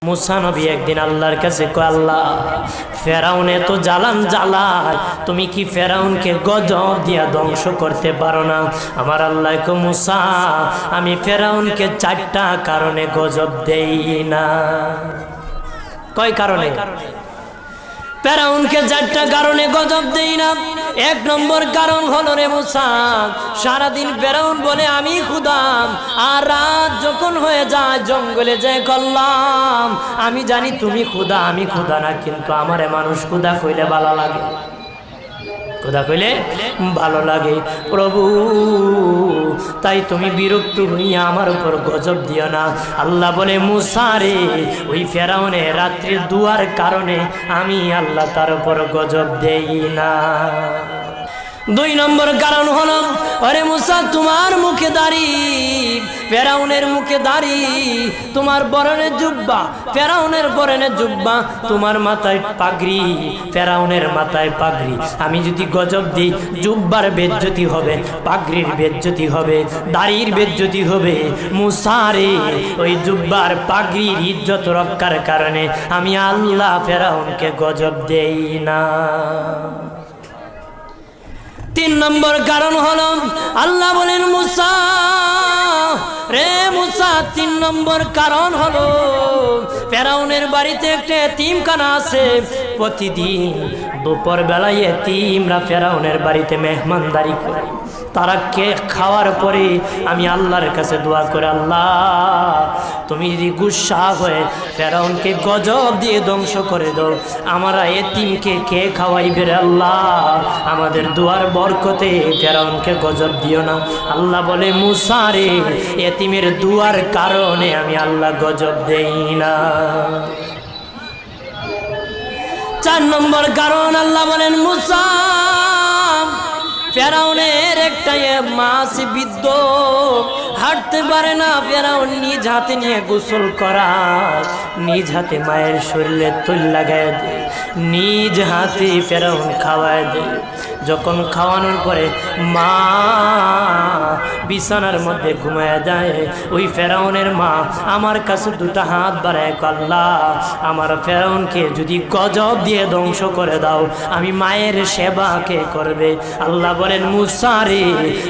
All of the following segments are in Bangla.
মুসা নবী একদিন আল্লাহর কাছে কয়, আল্লাহ ফেরাউন এত জ্বালান জ্বালায়, তুমি কি ফেরাউনকে গজব দিয়া ধ্বংস করতে পারো না? আমার আল্লাহ কয়, মুসা আমি ফেরাউনকে 4টা কারণে গজব দেই না। কয় কারণে? ফেরাউনকে 4টা কারণে গজব দেই না। 1 নম্বর কারণ হলো, রে মুসা, সারাদিন ফেরাউন বলে আমি খোদা, আর রাত যখন হয়ে যায় জঙ্গলে যায় করলাম আমি জানি তুমি খোদা, আমি খোদা না, কিন্তু আমারে মানুষ খোদা কইলে ভালো লাগে, খোদা কইলে ভালো লাগে। প্রভু, তাই তুমি বিরক্ত হইয়া আমার উপর গজব দিও না। আল্লাহ বলে, মুসা রে, ওই ফেরাউনের রাত্রির দুয়ার কারণে আমি আল্লাহ তার উপর গজব দেই না। 2 নম্বর কারণ হলো, আরে মুসা তোমার মুখে দাড়ি, ফেরাউনের মুখে দাড়ি, তোমার বরণের জুব্বা, ফেরাউনের বরণের জুব্বা, তোমার মাথায় পাগড়ি, ফেরাউনের মাথায় পাগড়ি। আমি যদি গজব দিই, জুব্বার বেজ্জতি হবে, পাগড়ির বেজ্জতি হবে, দাড়ির বেজ্জতি হবে। মুসা রে, ওই জুব্বার পাগড়ির ইজ্জত রক্ষার কারণে আমি আল্লাহ ফেরাউনকে গজব দেই না। 3 নম্বর কারণ হলো, আল্লাহ বলেন, মুসা রে মুসা, 3 নম্বর কারণ হলো, ফেরাউনের বাড়িতে একটা এতিমখানা আছে। প্রতিদিন দুপুর বেলায় এতিমরা ফেরাউনের বাড়িতে মেহমানদারি করে। তারা খাওয়ার পরে আমি আল্লাহর কাছে দোয়া করে, আল্লাহ তুমি যদি গুসা হয়ে ফেরাউনকে গজব দিয়ে ধ্বংস করে দাও, আমরা এতিমকে কে খাওয়াইবে রে আল্লাহ, আমাদের দোয়ার বরকতে ফেরাউনকে গজব দিও না। আল্লাহ বলে, মুসা রে, এতিমের দুয়ার কারণে আমি আল্লাহ গজব দেই না। 4 নম্বর কারণ, আল্লাহ বলেন, মুসা ফেরাউনের একটা মাছ বিদ্ধ, হাঁটতে পারে না। ফেরাউন নিজ হাতে নিয়ে গোসল করায়, নিজ হাতে মায়ের শরীরে তৈল লাগায় দেয়, নিজ হাতে ফেরাউন খাওয়ায় দেয়। যখন খাওয়ানোর পরে মা বিছানার মধ্যে ঘুমায় যায়, ওই ফেরাউনের মা আমার কাছে 2টা হাত বাড়ায়, আল্লাহ আমার ফেরাউনকে যদি গজব দিয়ে ধ্বংস করে দাও, আমি মায়ের সেবা কে করবে? আল্লাহ বলেন, মুসা রে,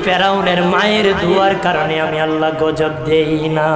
ফেরাউনের মায়ের দুয়ার কারণে আমি আল্লাহ গজব দেই না।